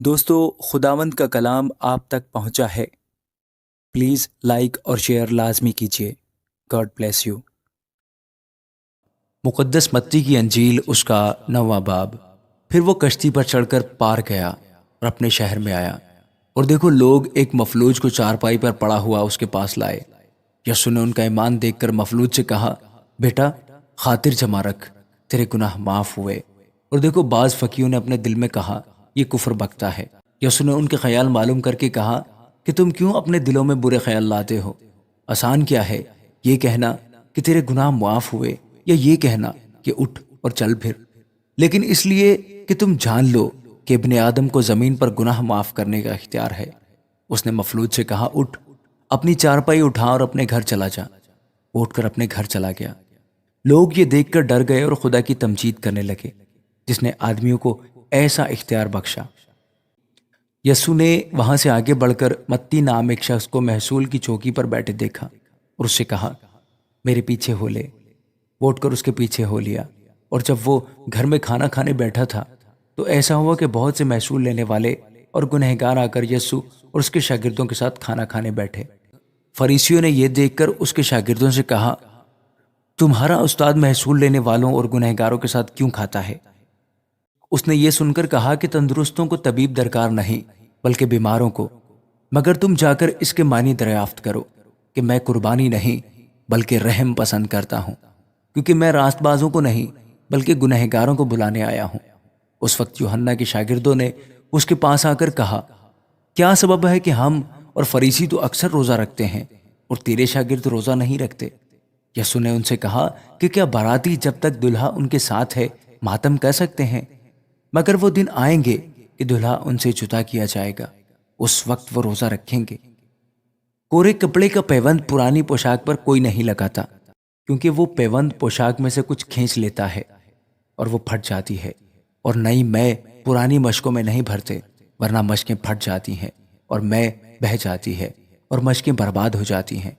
دوستو، خداوند کا کلام آپ تک پہنچا ہے۔ پلیز لائک اور شیئر لازمی کیجیے۔ God bless you. مقدس متی کی انجیل اس کا 9واں باب۔ پھر وہ کشتی پر چڑھ کر پار گیا اور اپنے شہر میں آیا، اور دیکھو لوگ ایک مفلوج کو چارپائی پر پڑا ہوا اس کے پاس لائے۔ یسوع نے ان کا ایمان دیکھ کر مفلوج سے کہا، بیٹا خاطر جمع رکھ، تیرے گناہ معاف ہوئے۔ اور دیکھو بعض فقیہوں نے اپنے دل میں کہا، یہ کفر بکتا ہے۔ یسوع نے ان کے خیال معلوم کر کے کہا کہ تم کیوں اپنے دلوں میں برے خیال لاتے ہو؟ آسان کیا ہے، یہ کہنا کہ تیرے گناہ معاف ہوئے، یا یہ کہنا کہ اٹھ اور چل پھر؟ لیکن اس لیے کہ تم جان لو کہ ابن آدم کو زمین پر گناہ معاف کرنے کا اختیار ہے۔ اس نے مفلوج سے کہا، اٹھ، اپنی چارپائی اٹھا اور اپنے گھر چلا جا۔ وہ اٹھ کر اپنے گھر چلا گیا۔ لوگ یہ دیکھ کر ڈر گئے اور خدا کی تمجید کرنے لگے، جس نے آدمیوں کو ایسا اختیار بخشا۔ یسوع نے وہاں سے آگے بڑھ کر متی نام ایک شخص کو محصول کی چوکی پر بیٹھے دیکھا اور اس سے کہا، میرے پیچھے ہو لے۔ وہ اٹھ کر اس کے پیچھے ہو لیا، اور جب وہ گھر میں کھانا کھانے بیٹھا تھا تو ایسا ہوا کہ بہت سے محصول لینے والے اور گنہگار آ کر یسوع اور اس کے شاگردوں کے ساتھ کھانا کھانے بیٹھے۔ فریسیوں نے یہ دیکھ کر اس کے شاگردوں سے کہا، تمہارا استاد محصول لینے والوں اور گنہگاروں کے ساتھ کیوں کھاتا ہے؟ اس نے یہ سن کر کہا کہ تندرستوں کو طبیب درکار نہیں بلکہ بیماروں کو، مگر تم جا کر اس کے معنی دریافت کرو کہ میں قربانی نہیں بلکہ رحم پسند کرتا ہوں، کیونکہ میں راست بازوں کو نہیں بلکہ گنہگاروں کو بلانے آیا ہوں۔ اس وقت یوحنا کے شاگردوں نے اس کے پاس آ کر کہا، کیا سبب ہے کہ ہم اور فریسی تو اکثر روزہ رکھتے ہیں اور تیرے شاگرد روزہ نہیں رکھتے؟ یسوع نے ان سے کہا کہ کیا باراتی جب تک دلہا ان کے ساتھ ہے ماتم کر سکتے ہیں؟ مگر وہ دن آئیں گے کہ دلہا ان سے جدا کیا جائے گا، اس وقت وہ روزہ رکھیں گے۔ کورے کپڑے کا پیوند پرانی پوشاک پر کوئی نہیں لگاتا، کیونکہ وہ پیوند پوشاک میں سے کچھ کھینچ لیتا ہے اور وہ پھٹ جاتی ہے، اور نئی مے پرانی مشکوں میں نہیں بھرتے، ورنہ مشکیں پھٹ جاتی ہیں اور مے بہہ جاتی ہے اور مشکیں برباد ہو جاتی ہیں،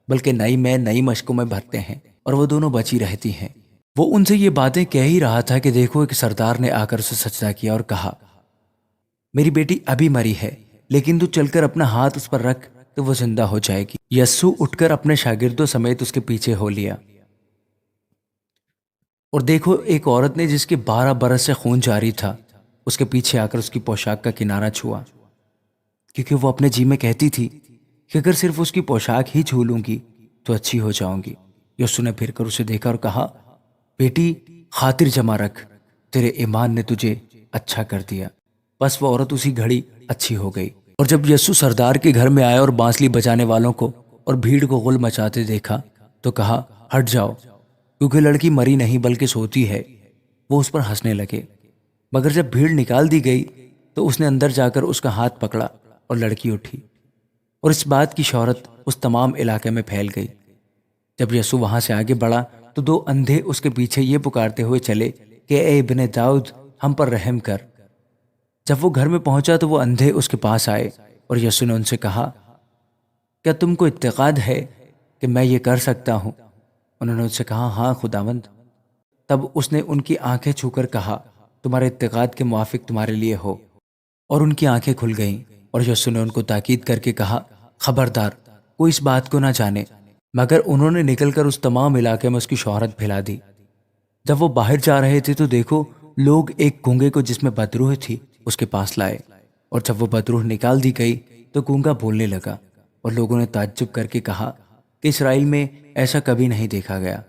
بلکہ نئی مے نئی مشکوں میں بھرتے ہیں اور وہ دونوں بچی رہتی ہیں۔ وہ ان سے یہ باتیں کہہ ہی رہا تھا کہ دیکھو ایک سردار نے آ کر اسے سجدہ کیا اور کہا، میری بیٹی ابھی مری ہے، لیکن تو چل کر اپنا ہاتھ اس پر رکھ تو وہ زندہ ہو جائے گی۔ یسوع اٹھ کر اپنے شاگردوں سمیت اس کے پیچھے ہو لیا۔ اور دیکھو ایک عورت نے جس کے 12 برس سے خون جاری تھا اس کے پیچھے آ کر اس کی پوشاک کا کنارہ چھوا، کیونکہ وہ اپنے جی میں کہتی تھی کہ اگر صرف اس کی پوشاک ہی چھو لوں گی تو اچھی ہو جاؤں گی۔ یسوع نے پھر کر اسے دیکھا اور کہا، بیٹی خاطر جمع رکھ، تیرے ایمان نے تجھے اچھا کر دیا۔ بس وہ عورت اسی گھڑی اچھی ہو گئی۔ اور جب یسوع سردار کے گھر میں آیا اور بانسلی بجانے والوں کو اور بھیڑ کو غل مچاتے دیکھا تو کہا، ہٹ جاؤ، کیونکہ لڑکی مری نہیں بلکہ سوتی ہے۔ وہ اس پر ہنسنے لگے۔ مگر جب بھیڑ نکال دی گئی تو اس نے اندر جا کر اس کا ہاتھ پکڑا اور لڑکی اٹھی، اور اس بات کی شہرت اس تمام علاقے میں پھیل گئی۔ جب یسوع وہاں سے آگے بڑھا تو 2 اندھے اس کے پیچھے یہ پکارتے ہوئے چلے کہ اے ابن داؤد ہم پر رحم کر۔ جب وہ گھر میں پہنچا تو وہ اندھے اس کے پاس آئے، اور یسوع نے ان سے کہا، کیا تم کو اعتقاد ہے کہ میں یہ کر سکتا ہوں؟ انہوں نے ان سے کہا، ہاں خداوند۔ تب اس نے ان کی آنکھیں چھو کر کہا، تمہارے اعتقاد کے موافق تمہارے لیے ہو، اور ان کی آنکھیں کھل گئیں۔ اور یسوع نے ان کو تاکید کر کے کہا، خبردار کوئی اس بات کو نہ جانے۔ مگر انہوں نے نکل کر اس تمام علاقے میں اس کی شہرت پھیلا دی۔ جب وہ باہر جا رہے تھے تو دیکھو لوگ ایک گونگے کو جس میں بدروح تھی اس کے پاس لائے، اور جب وہ بدروح نکال دی گئی تو گونگا بولنے لگا، اور لوگوں نے تعجب کر کے کہا کہ اسرائیل میں ایسا کبھی نہیں دیکھا گیا۔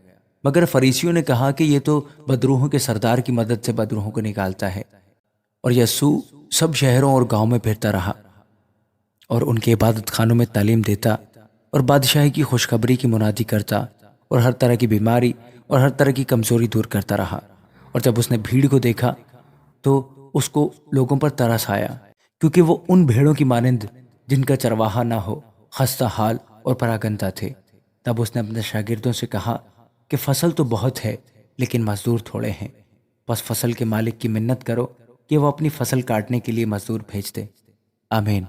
مگر فریسیوں نے کہا کہ یہ تو بدروحوں کے سردار کی مدد سے بدروحوں کو نکالتا ہے۔ اور یسوع سب شہروں اور گاؤں میں پھرتا رہا اور ان کے عبادت خانوں میں تعلیم دیتا اور بادشاہی کی خوشخبری کی منادی کرتا، اور ہر طرح کی بیماری اور ہر طرح کی کمزوری دور کرتا رہا۔ اور جب اس نے بھیڑ کو دیکھا تو اس کو لوگوں پر ترس آیا، کیونکہ وہ ان بھیڑوں کی مانند جن کا چرواہا نہ ہو، خستہ حال اور پراگندہ تھے۔ تب اس نے اپنے شاگردوں سے کہا کہ فصل تو بہت ہے لیکن مزدور تھوڑے ہیں، بس فصل کے مالک کی منت کرو کہ وہ اپنی فصل کاٹنے کے لیے مزدور بھیج دے۔ آمین۔